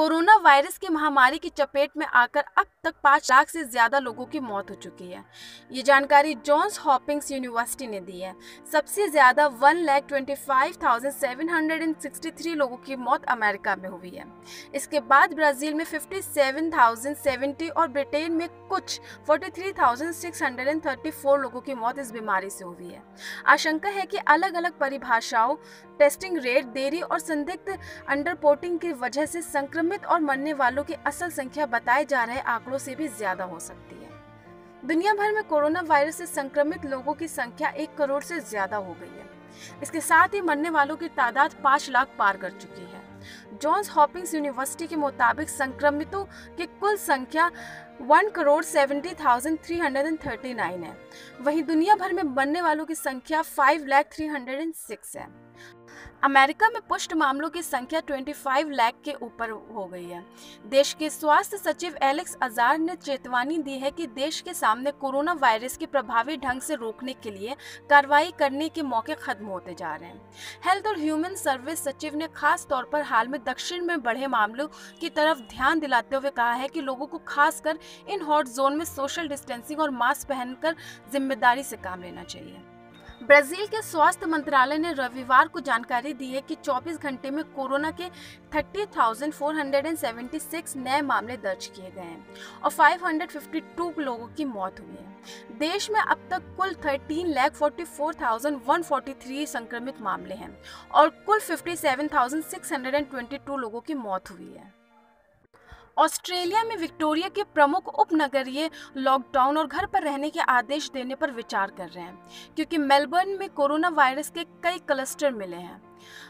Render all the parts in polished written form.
Corona virus की महामारी की चपेट में आकर अब तक 5 लाख से ज़्यादा लोगों की मौत हो चुकी है। ये जानकारी जॉन्स हॉपिंग्स यूनिवर्सिटी ने दी है। सबसे ज़्यादा 1,25,763 लोगों की मौत अमेरिका में हुई है। इसके बाद ब्राज़ील में 57,070 और ब्रिटेन में कुछ 43,634 लोगों की मौत इस बीमारी से हुई है। आशंका है कि अलग अलग परिभाषाओं, टेस्टिंग रेट, देरी और संदिग्ध अंडरपोटिंग की वजह से संक्रमित और मरने वालों की असल संख्या बताए जा रहे आंकड़ों से भी ज्यादा हो सकती है। दुनिया भर में कोरोना वायरस से संक्रमित लोगों की संख्या 1 करोड़ से ज्यादा हो गई है। इसके साथ ही मरने वालों की तादाद 5 लाख पार कर चुकी है। जॉन्स हॉपिंग्स यूनिवर्सिटी के मुताबिक संक्रमितों की कुल संख्या 1,70,339 है। वहीं दुनिया भर में मरने वालों की संख्या 5,03,6 है। अमेरिका में पुष्ट मामलों की संख्या 25 लाख के ऊपर हो गई है। देश के स्वास्थ्य सचिव एलेक्स अजार ने चेतावनी दी है कि देश के सामने कोरोना वायरस की प्रभावी ढंग से रोकने के लिए कार्रवाई करने के मौके खत्म होते जा रहे हैं। हेल्थ और ह्यूमन सर्विस सचिव ने खास तौर पर हाल में दक्षिण में बढ़े मामलों की तरफ ध्यान दिलाते हुए कहा है कि लोगों को खासकर इन हॉट जोन में सोशल डिस्टेंसिंग और मास्क पहनकर जिम्मेदारी से काम लेना चाहिए। ब्राजील के स्वास्थ्य मंत्रालय ने रविवार को जानकारी दी है कि 24 घंटे में कोरोना के 30,476 नए मामले दर्ज किए गए हैं और 552 लोगों की मौत हुई है। देश में अब तक कुल 13,44,143 संक्रमित मामले हैं और कुल 57,622 लोगों की मौत हुई है। ऑस्ट्रेलिया में विक्टोरिया के प्रमुख उपनगरीय लॉकडाउन और घर पर रहने के आदेश देने पर विचार कर रहे हैं, क्योंकि मेलबर्न में कोरोना वायरस के कई क्लस्टर मिले हैं।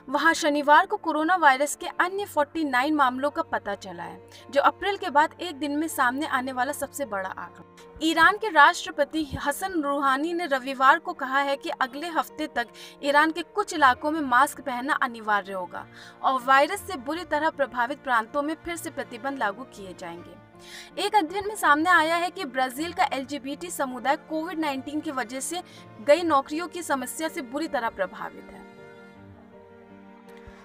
वहां शनिवार को कोरोना वायरस के अन्य 49 मामलों का पता चला है, जो अप्रैल के बाद एक दिन में सामने आने वाला सबसे बड़ा आंकड़ा। ईरान के राष्ट्रपति हसन रूहानी ने रविवार को कहा है कि अगले हफ्ते तक ईरान के कुछ इलाकों में मास्क पहनना अनिवार्य होगा और वायरस से बुरी तरह प्रभावित प्रांतों में फिर से प्रतिबंध लागू किए जाएंगे। एक अध्ययन में सामने आया है कि ब्राजील का LGBT समुदाय कोविड-19 की वजह से गई नौकरियों की समस्या से बुरी तरह प्रभावित है।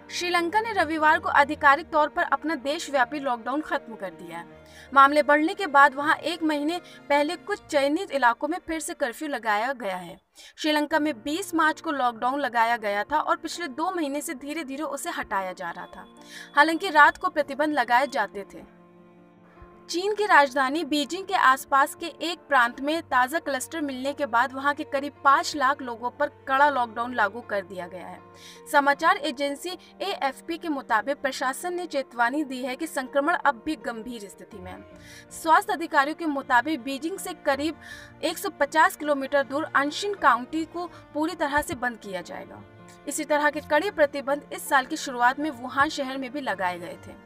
श्रीलंका ने रविवार को आधिकारिक तौर पर अपना देशव्यापी लॉकडाउन खत्म कर दिया है। मामले बढ़ने के बाद वहां 1 महीने पहले कुछ चयनित इलाकों में फिर से कर्फ्यू लगाया गया है। श्रीलंका में 20 मार्च को लॉकडाउन लगाया गया था और पिछले 2 महीने से धीरे धीरे उसे हटाया जा रहा था। हालांकि रात को प्रतिबंध लगाए जाते थे। चीन की राजधानी बीजिंग के आसपास के एक प्रांत में ताज़ा क्लस्टर मिलने के बाद वहां के करीब 5 लाख लोगों पर कड़ा लॉकडाउन लागू कर दिया गया है। समाचार एजेंसी AFP के मुताबिक प्रशासन ने चेतावनी दी है कि संक्रमण अब भी गंभीर स्थिति में है। स्वास्थ्य अधिकारियों के मुताबिक बीजिंग से करीब 150 किलोमीटर दूर अंशिन काउंटी को पूरी तरह से बंद किया जाएगा। इसी तरह के कड़े प्रतिबंध इस साल की शुरुआत में वुहान शहर में भी लगाए गए थे।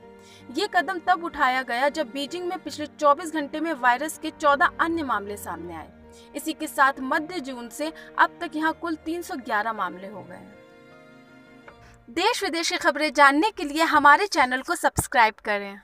ये कदम तब उठाया गया जब बीजिंग में पिछले 24 घंटे में वायरस के 14 अन्य मामले सामने आए। इसी के साथ मध्य जून से अब तक यहाँ कुल 311 मामले हो गए। देश विदेश की खबरें जानने के लिए हमारे चैनल को सब्सक्राइब करें।